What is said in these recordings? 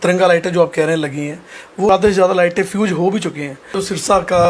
तिरंगा लाइटें जो आप कह रहे हैं लगी हैं, वो आधे से ज़्यादा लाइटें फ्यूज हो भी चुकी हैं। तो सिरसा का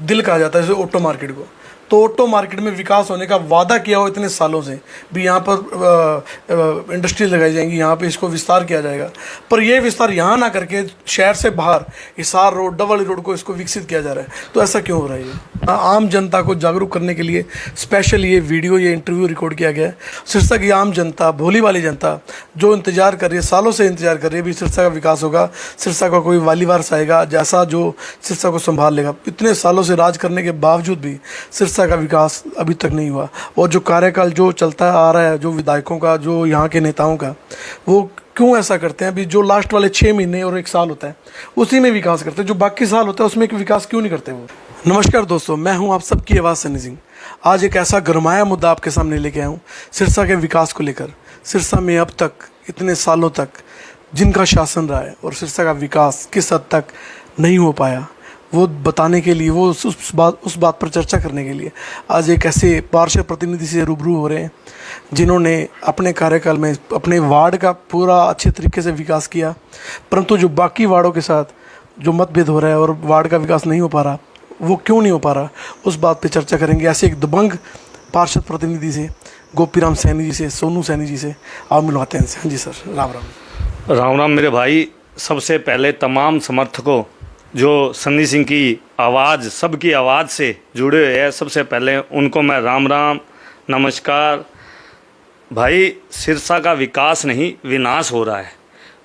दिल कहा जाता है जैसे ऑटो मार्केट को, तो ऑटो मार्केट में विकास होने का वादा किया हो इतने सालों से भी यहाँ पर इंडस्ट्री लगाई जाएंगी, यहाँ पे इसको विस्तार किया जाएगा, पर ये विस्तार यहाँ ना करके शहर से बाहर हिसार रोड, डबल रोड को इसको विकसित किया जा रहा है। तो ऐसा क्यों हो रहा है? ये आम जनता को जागरूक करने के लिए स्पेशल ये वीडियो, ये इंटरव्यू रिकॉर्ड किया गया है। सिरसा की आम जनता, भोली वाली जनता जो इंतजार कर रही है, सालों से इंतजार कर रही है भी सिरसा का विकास होगा, सिरसा का कोई वाली वारस आएगा जैसा जो सिरसा को संभाल लेगा। इतने सालों से राज करने के बावजूद भी सिरसा का विकास अभी तक नहीं हुआ, और जो कार्यकाल जो चलता आ रहा है, जो विधायकों का, जो यहाँ के नेताओं का, वो क्यों ऐसा करते हैं? अभी जो लास्ट वाले 6 महीने और 1 साल होता है उसी में विकास करते हैं, जो बाकी साल होता है उसमें विकास क्यों नहीं करते वो? नमस्कार दोस्तों, मैं हूं आप सबकी आवाज़ सनी सिंह। आज एक ऐसा गरमाया मुद्दा आपके सामने लेके आया हूं सिरसा के विकास को लेकर। सिरसा में अब तक इतने सालों तक जिनका शासन रहा है और सिरसा का विकास किस हद तक नहीं हो पाया, वो बताने के लिए, वो उस बात पर चर्चा करने के लिए आज एक ऐसे पार्षद प्रतिनिधि से रूबरू हो रहे हैं जिन्होंने अपने कार्यकाल में अपने वार्ड का पूरा अच्छे तरीके से विकास किया, परंतु जो बाकी वार्डों के साथ जो मतभेद हो रहा है और वार्ड का विकास नहीं हो पा रहा, वो क्यों नहीं हो पा रहा, उस बात पे चर्चा करेंगे। ऐसे एक दबंग पार्षद प्रतिनिधि से, गोपीराम सैनी जी से, सोनू सैनी जी से आप मिलवाते हैं। हाँ जी सर, राम राम। राम राम मेरे भाई। सबसे पहले तमाम समर्थकों जो सन्नी सिंह की आवाज़, सबकी आवाज़ से जुड़े हुए हैं, सबसे पहले उनको मैं राम राम, नमस्कार। भाई, सिरसा का विकास नहीं, विनाश हो रहा है।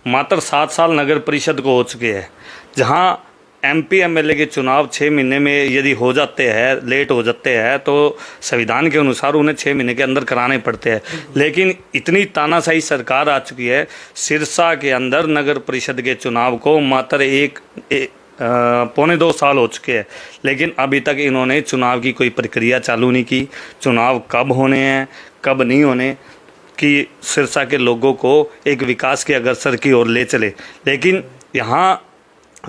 मात्र 7 साल नगर परिषद को हो चुके हैं, जहां MP MLA के चुनाव 6 महीने में यदि हो जाते हैं, लेट हो जाते हैं, तो संविधान के अनुसार उन्हें 6 महीने के अंदर कराने पड़ते हैं। लेकिन इतनी तानाशाही सरकार आ चुकी है, सिरसा के अंदर नगर परिषद के चुनाव को मात्र पौने 2 साल हो चुके हैं, लेकिन अभी तक इन्होंने चुनाव की कोई प्रक्रिया चालू नहीं की। चुनाव कब होने हैं, कब नहीं होने, कि सिरसा के लोगों को एक विकास के अग्रसर की ओर ले चले। लेकिन यहाँ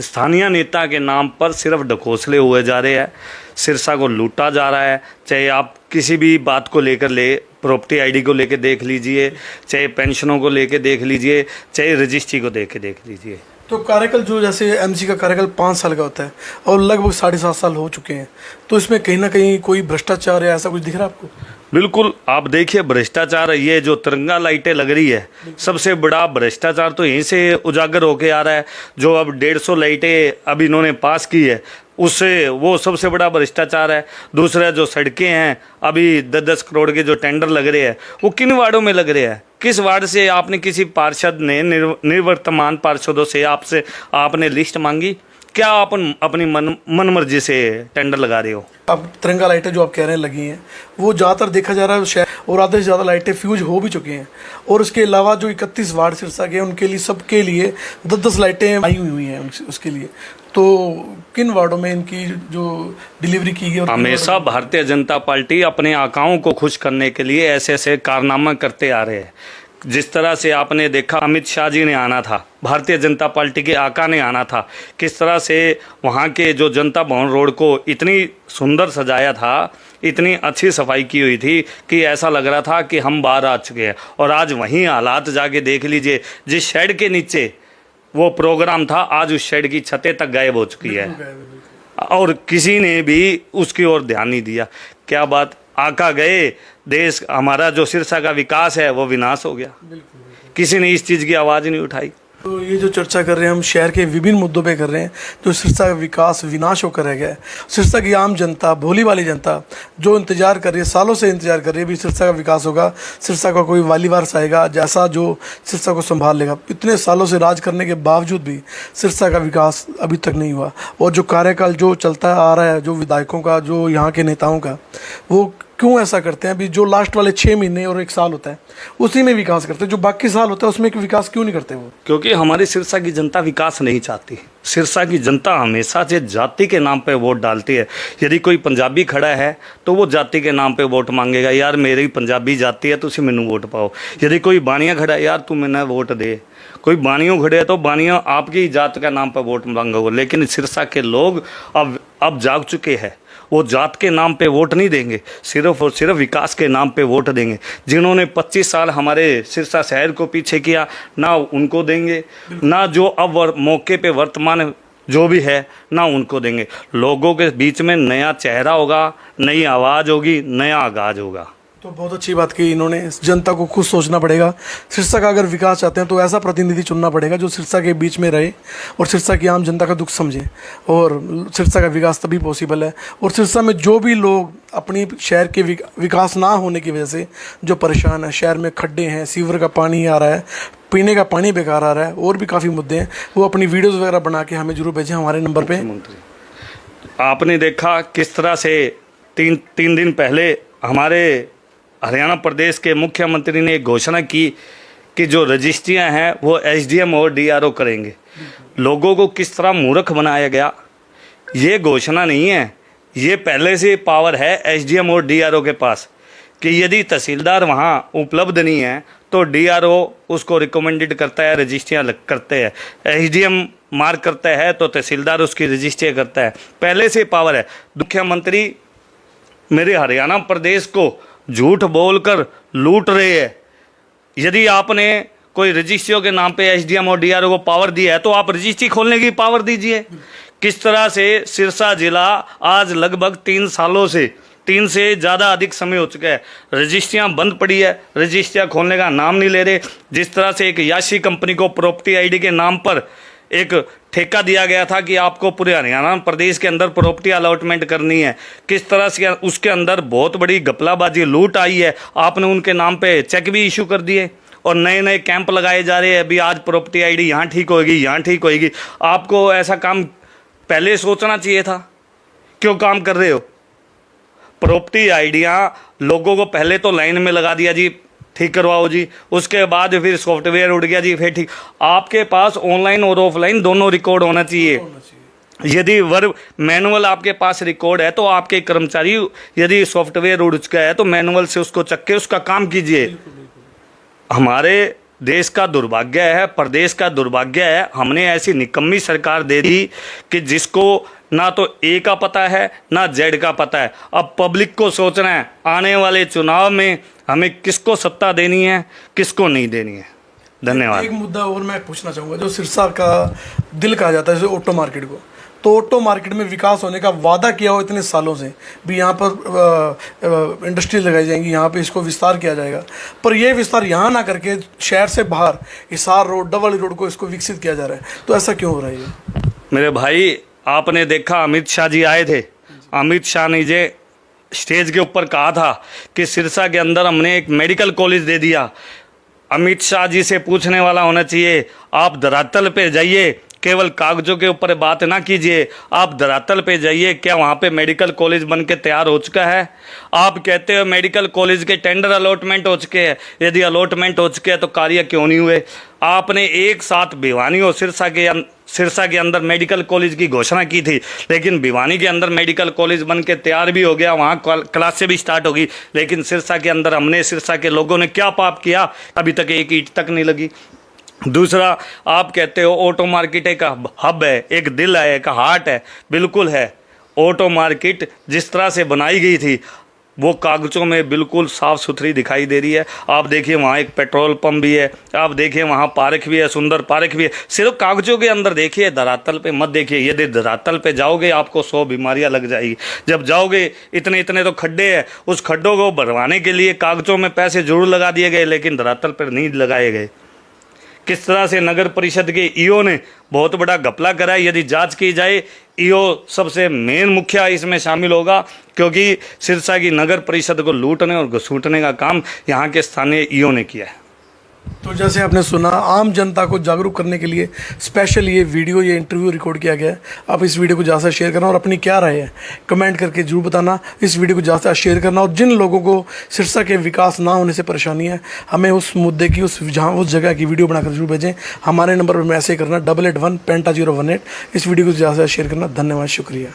स्थानीय नेता के नाम पर सिर्फ ढकोसले हुए जा रहे हैं, सिरसा को लूटा जा रहा है। चाहे आप किसी भी बात को लेकर प्रॉपर्टी ID को लेकर देख लीजिए, चाहे पेंशनों को लेकर देख लीजिए, चाहे रजिस्ट्री को देख लीजिए। तो कार्यकाल जो जैसे MC का कार्यकाल 5 साल का होता है और लगभग 7.5 साल हो चुके हैं, तो इसमें कहीं ना कहीं कोई भ्रष्टाचार या ऐसा कुछ दिख रहा है आपको? बिल्कुल, आप देखिए भ्रष्टाचार, ये जो तिरंगा लाइटें लग रही है, सबसे बड़ा भ्रष्टाचार तो यहीं से उजागर होके आ रहा है। जो अब 150 लाइटें अब इन्होंने पास की है, उससे वो सबसे बड़ा भ्रष्टाचार है। दूसरा, जो सड़कें हैं, अभी 10-10 करोड़ के जो टेंडर लग रहे हैं, वो किन वार्डों में लग रहे हैं? किस वार्ड से आपने, किसी पार्षद ने, निवर्तमान पार्षदों से आपने लिस्ट मांगी? क्या आप अपनी मन मर्जी से टेंडर लगा रहे हो? अब तिरंगा लाइटें जो आप कह रहे हैं लगी हैं, वो ज़्यादातर देखा जा रहा है शहर, और आधे से ज़्यादा लाइटें फ्यूज हो भी चुकी हैं। और उसके अलावा जो 31 वार्ड सिरसा के, उनके लिए, सबके लिए 10-10 लाइटें आई हुई हैं उसके लिए। तो किन वार्डों में इनकी जो डिलीवरी की गई? हमेशा भारतीय जनता पार्टी अपने आकाओं को खुश करने के लिए ऐसे ऐसे कारनामा करते आ रहे हैं। जिस तरह से आपने देखा, अमित शाह जी ने आना था, भारतीय जनता पार्टी के आका ने आना था, किस तरह से वहाँ के जो जनता भवन रोड को इतनी सुंदर सजाया था, इतनी अच्छी सफाई की हुई थी कि ऐसा लग रहा था कि हम बाहर आ चुके हैं। और आज वहीं हालात जाके देख लीजिए, जिस शेड के नीचे वो प्रोग्राम था, आज उस शेड की छतें तक गायब हो चुकी है और किसी ने भी उसकी ओर ध्यान नहीं दिया। क्या बात, आका गए, देश हमारा जो सिरसा का विकास है वो विनाश हो गया। किसी ने इस चीज़ की आवाज़ नहीं उठाई। तो ये जो चर्चा कर रहे हैं हम शहर के विभिन्न मुद्दों पे कर रहे हैं, जो सिरसा का विकास विनाश होकर रह गया है। सिरसा की आम जनता, भोली वाली जनता जो इंतजार कर रही है, सालों से इंतजार कर रही है भी सिरसा का विकास होगा, सिरसा का कोई वाली वारस आएगा जैसा जो सिरसा को संभाल लेगा। इतने सालों से राज करने के बावजूद भी सिरसा का विकास अभी तक नहीं हुआ, और जो कार्यकाल जो चलता आ रहा है, जो विधायकों का, जो यहाँ के नेताओं का, वो क्यों ऐसा करते हैं? अभी जो लास्ट वाले 6 महीने और 1 साल होता है उसी में विकास करते हैं, जो बाकी साल होता है उसमें विकास क्यों नहीं करते वो? क्योंकि हमारी सिरसा की जनता विकास नहीं चाहती। सिरसा की जनता हमेशा से जाति के नाम पे वोट डालती है। यदि कोई पंजाबी खड़ा है तो वो जाति के नाम पे वोट मांगेगा, यार मेरी पंजाबी जाति है तो उसी मैनू वोट पाओ। यदि कोई बानिया खड़ा है, यार तू मैंने वोट दे। कोई बानियों खड़े है तो बानिया आपकी जात का नाम पर वोट मांगोगे। लेकिन सिरसा के लोग अब अब जाग चुके हैं। वो जात के नाम पे वोट नहीं देंगे, सिर्फ और सिर्फ विकास के नाम पे वोट देंगे। जिन्होंने 25 साल हमारे सिरसा शहर को पीछे किया, ना उनको देंगे, ना जो अब मौके पे वर्तमान जो भी है ना उनको देंगे। लोगों के बीच में नया चेहरा होगा, नई आवाज़ होगी, नया आगाज होगा। तो बहुत अच्छी बात की इन्होंने। जनता को खुद सोचना पड़ेगा। सिरसा का अगर विकास चाहते हैं तो ऐसा प्रतिनिधि चुनना पड़ेगा जो सिरसा के बीच में रहे और सिरसा की आम जनता का दुख समझे, और सिरसा का विकास तभी पॉसिबल है। और सिरसा में जो भी लोग अपनी शहर के विकास ना होने की वजह से जो परेशान है, शहर में खड्डे हैं, सीवर का पानी आ रहा है, पीने का पानी बेकार आ रहा है, और भी काफ़ी मुद्दे हैं, वो अपनी वीडियोज़ वगैरह बना के हमें जरूर भेजें हमारे नंबर पर। आपने देखा किस तरह से तीन दिन पहले हमारे हरियाणा प्रदेश के मुख्यमंत्री ने एक घोषणा की कि जो रजिस्ट्रियां हैं वो एसडीएम और डीआरओ करेंगे। लोगों को किस तरह मूर्ख बनाया गया। ये घोषणा नहीं है, ये पहले से पावर है एसडीएम और डीआरओ के पास कि यदि तहसीलदार वहाँ उपलब्ध नहीं है तो डीआरओ उसको रिकमेंडेड करता है, रजिस्ट्रियाँ करते हैं। एसडीएम मार्क करता है तो तहसीलदार उसकी रजिस्ट्रियाँ करता है। पहले से पावर है। मुख्यमंत्री मेरे हरियाणा प्रदेश को झूठ बोलकर लूट रहे हैं। यदि आपने कोई रजिस्ट्रियों के नाम पे एसडीएम और डीआरओ को पावर दी है तो आप रजिस्ट्री खोलने की पावर दीजिए। किस तरह से सिरसा जिला आज लगभग 3 सालों से 3 से ज़्यादा अधिक समय हो चुका है, रजिस्ट्रियाँ बंद पड़ी है, रजिस्ट्रियाँ खोलने का नाम नहीं ले रहे। जिस तरह से एक याशी कंपनी को प्रॉपर्टी आईडी के नाम पर एक ठेका दिया गया था कि आपको पूरे हरियाणा प्रदेश के अंदर प्रॉपर्टी अलॉटमेंट करनी है, किस तरह से उसके अंदर बहुत बड़ी घपलाबाजी लूट आई है। आपने उनके नाम पे चेक भी इशू कर दिए और नए नए कैंप लगाए जा रहे हैं। अभी आज प्रॉपर्टी आईडी यहाँ ठीक होगी, यहाँ ठीक होगी। आपको ऐसा काम पहले सोचना चाहिए था, क्यों काम कर रहे हो। प्रॉपर्टी आईडियाँ लोगों को पहले तो लाइन में लगा दिया जी, ठीक करवाओ जी, उसके बाद फिर सॉफ्टवेयर उड़ गया जी, फिर ठीक। आपके पास ऑनलाइन और ऑफलाइन दोनों रिकॉर्ड होना चाहिए। यदि वर्ब मैनुअल आपके पास रिकॉर्ड है तो आपके कर्मचारी यदि सॉफ्टवेयर उड़ चुका है तो मैनुअल से उसको चक के उसका काम कीजिए। हमारे देश का दुर्भाग्य है, प्रदेश का दुर्भाग्य है, हमने ऐसी निकम्मी सरकार दे दी कि जिसको ना तो ए का पता है ना जेड का पता है। अब पब्लिक को सोचना है आने वाले चुनाव में हमें किसको सत्ता देनी है, किसको नहीं देनी है। धन्यवाद। एक मुद्दा और मैं पूछना चाहूँगा, जो सिरसा का दिल कहा जाता है जैसे ऑटो मार्केट को, तो ऑटो मार्केट में विकास होने का वादा किया हो इतने सालों से भी यहाँ पर इंडस्ट्री लगाई जाएंगी, यहाँ पे इसको विस्तार किया जाएगा, पर ये विस्तार यहाँ ना करके शहर से बाहर हिसार रोड, डबल रोड को इसको विकसित किया जा रहा है, तो ऐसा क्यों हो रहा है ये? मेरे भाई, आपने देखा अमित शाह जी आए थे, अमित शाह ने जे स्टेज के ऊपर कहा था कि सिरसा के अंदर हमने एक मेडिकल कॉलेज दे दिया। अमित शाह जी से पूछने वाला होना चाहिए, आप धरातल पे जाइए, केवल कागजों के ऊपर बात ना कीजिए, आप धरातल पे जाइए, क्या वहाँ पे मेडिकल कॉलेज बन के तैयार हो चुका है? आप कहते हो मेडिकल कॉलेज के टेंडर अलॉटमेंट हो चुके हैं, यदि अलॉटमेंट हो चुके हैं तो कार्य क्यों नहीं हुए? आपने एक साथ भिवानी और सिरसा के अंदर मेडिकल कॉलेज की घोषणा की थी, लेकिन भिवानी के अंदर मेडिकल कॉलेज बन के तैयार भी हो गया, वहाँ क्लासें भी स्टार्ट होगी, लेकिन सिरसा के अंदर हमने, सिरसा के लोगों ने क्या पाप किया? अभी तक एक ईंट तक नहीं लगी। दूसरा, आप कहते हो ऑटो मार्केट एक हब है, एक दिल है, एक हार्ट है। बिल्कुल है। ऑटो मार्केट जिस तरह से बनाई गई थी वो कागजों में बिल्कुल साफ़ सुथरी दिखाई दे रही है। आप देखिए वहाँ एक पेट्रोल पंप भी है, आप देखिए वहाँ पार्क भी है, सुंदर पार्क भी है। सिर्फ कागजों के अंदर देखिए, धरातल पे मत देखिए। यदि धरातल पे जाओगे आपको 100 बीमारियाँ लग जाएगी। जब जाओगे इतने तो खड्डे हैं, उस खड्डों को भरवाने के लिए कागजों में पैसे जरूर लगा दिए गए, लेकिन धरातल पर नहीं लगाए गए। किस तरह से नगर परिषद के ईओ ने बहुत बड़ा घपला करा है। यदि जांच की जाए, ईओ सबसे मेन मुखिया इसमें शामिल होगा, क्योंकि सिरसा की नगर परिषद को लूटने और घसीटने का काम यहाँ के स्थानीय ईओ ने किया है। तो जैसे आपने सुना, आम जनता को जागरूक करने के लिए स्पेशल ये वीडियो, ये इंटरव्यू रिकॉर्ड किया गया है। आप इस वीडियो को ज़्यादा शेयर करना और अपनी क्या राय है कमेंट करके जरूर बताना। इस वीडियो को ज़्यादा शेयर करना, और जिन लोगों को सिरसा के विकास ना होने से परेशानी है, हमें उस मुद्दे की, उस जगह की वीडियो बनाकर जरूर भेजें। हमारे नंबर पर मैसेज करना 8815 018। इस वीडियो को ज़्यादा से ज़्यादा शेयर करना। धन्यवाद, शुक्रिया।